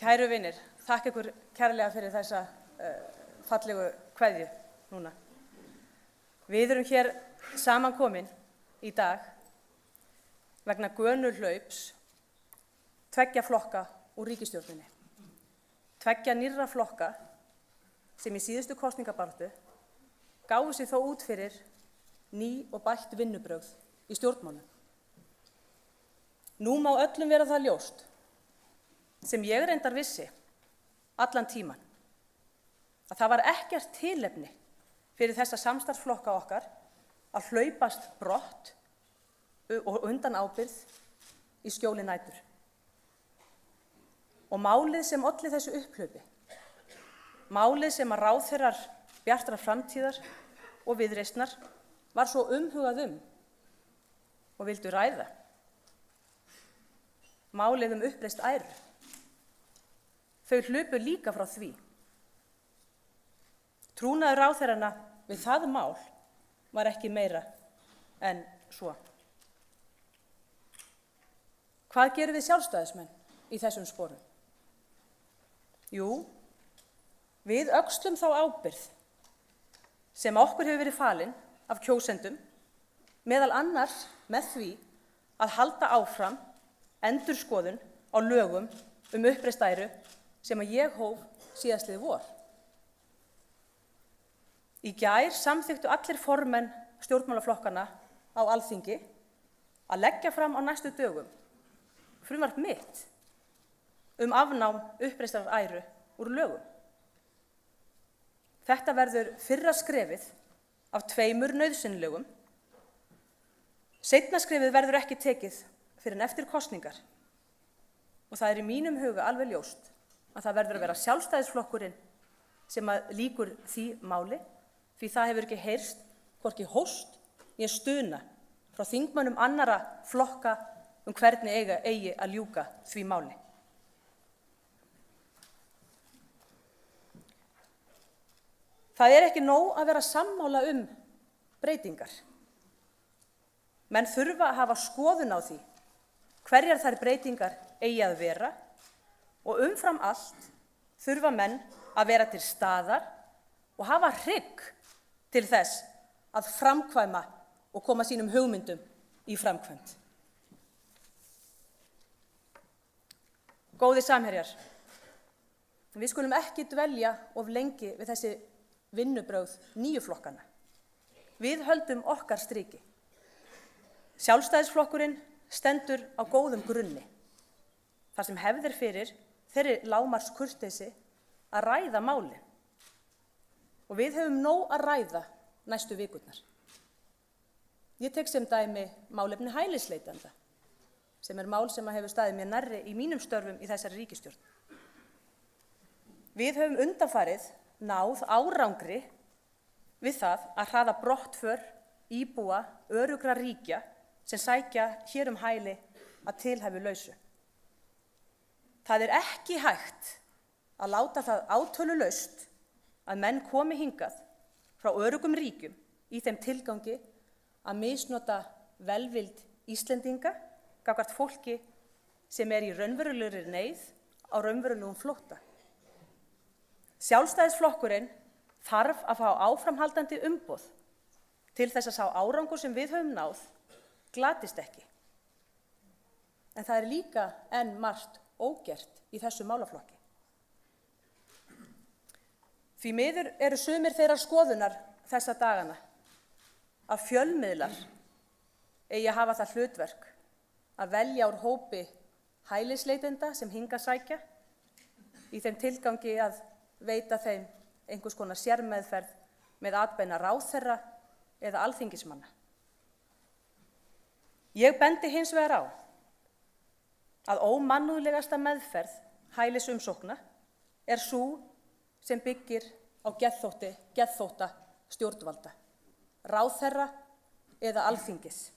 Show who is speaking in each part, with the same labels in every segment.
Speaker 1: Kæru vinir, þakka ykkur kærlega fyrir þessa fallegu kveðju núna. Við erum hér samankomin í dag vegna gönuhlaups tveggja flokka úr ríkisstjórninni. Tveggja nýrra flokka sem í síðustu kosningabaráttu gáfu sig þó út fyrir ný og bætt vinnubrögð í stjórnmálum. Nú má öllum vera það ljóst, sem ég reyndar vissi allan tíman, að það var ekkert tilefni fyrir þessa samstarfsflokka okkar að hlaupast brott og undan ábyrgð í skjóli nætur. Og málið sem olli þessu upphlaupi, málið sem að ráðherrar Bjartrar framtíðar og Viðreisnar var svo umhugað og vildu ræða, málið uppreist æru. Þau hlupu líka frá því. Trúnaður ráðherranna við það mál var ekki meira en svo. Hvað gerum við sjálfstæðismenn í þessum sporum? Jú, við öxlum þá ábyrgð sem okkur hefur verið falin af kjósendum, meðal annars með því að halda áfram endurskoðun á lögum uppreist æru sem að ég hóf síðastliðið vor. Í gær samþykktu allir formenn stjórnmálaflokkana á Alþingi að leggja fram á næstu dögum frumvarp mitt afnám uppreistrar æru úr lögum. Þetta verður fyrra skrefið af 2 nauðsynlegum. Seinna skrefið verður ekki tekið fyrr en eftir kosningar. Og það í mínum huga alveg ljóst að það verður að vera Sjálfstæðisflokkurinn sem að lýkur því máli, því það hefur ekki heyrst hvorki hóst né stuna frá þingmönnum annarra flokka hvernig eigi að ljúka því máli. Það ekki nóg að vera sammála breytingar. Menn þurfa að hafa skoðun á því hverjar þær breytingar eigi að vera og umfram allt þurfa menn að vera til staðar og hafa hrygg til þess að framkvæma og koma sínum hugmyndum í framkvæmd. Góðir samherjar, við skulum ekki dvelja of lengi við þessi vinnubrögð nýju flokkana. Við höldum okkar striki. Sjálfstæðisflokkurinn stendur á góðum grunni, þar sem hefðir fyrir þeirri lágmarkskurteisi að ræða málin. Og við höfum nóg að ræða næstu vikurnar. Ég tek sem dæmi málefni hælisleitenda, sem mál sem hefur staðið mér nærri í mínum störfum í þessari ríkisstjórn. Við höfum undanfarið náð árangri við það að hraða brottför íbúa öruggra ríkja sem sækja hér hæli að tilhæfulausu. Það ekki hægt að láta það átölulaust að menn komi hingað frá öruggum ríkjum í þeim tilgangi að misnota velvild Íslendinga gagnvart fólki sem í raunverulegri neyð á raunverulegum flótta. Sjálfstæðisflokkurinn þarf að fá áframhaldandi umboð til þess að sá árangur sem við höfum náð glatist ekki. En það líka enn margt ógert í þessu málaflokki. Því miður eru sumir þeirra skoðunar þessa dagana að fjölmiðlar eigi að hafa það hlutverk að velja úr hópi hælisleitenda sem hingað sækja í þeim tilgangi að veita þeim einhvers konar sérmeðferð með atbeina ráðherra eða alþingismanna. Ég bendi hins vegar á að ómannúðlegasta meðferð hælisumsókna sú sem byggir á geðþótta stjórnvalda, ráðherra eða alþingis.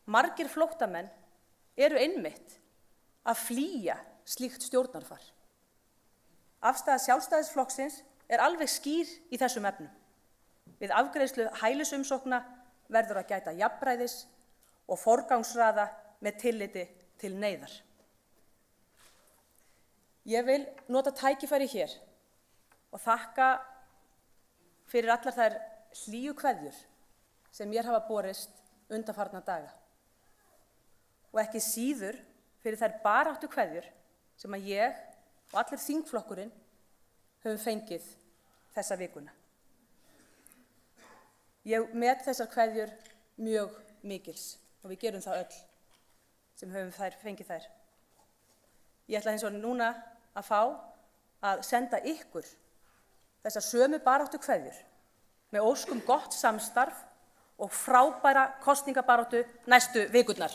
Speaker 1: Margir flóttamenn eru einmitt að flýja slíkt stjórnarfar. Afstaða Sjálfstæðisflokksins alveg skýr í þessum efnum. Við afgreiðslu hælisumsókna verður að gæta jafnræðis og forgangsraða með tilliti til neyðar. Ég vil nota tækifæri hér og þakka fyrir allar þær hlýju kveðjur sem mér hafa borist undanfarna daga og ekki síður fyrir þær baráttu kveðjur sem að ég og allur þingflokkurinn höfum fengið þessa vikuna. Ég met þessar kveðjur mjög mikils og við gerum það öll sem höfum fengið þær. Ég ætla hins vegar núna að fá að senda ykkur þessar sömu baráttu kveðjur með ósk um gott samstarf og frábæra kosningabaráttu næstu vikurnar.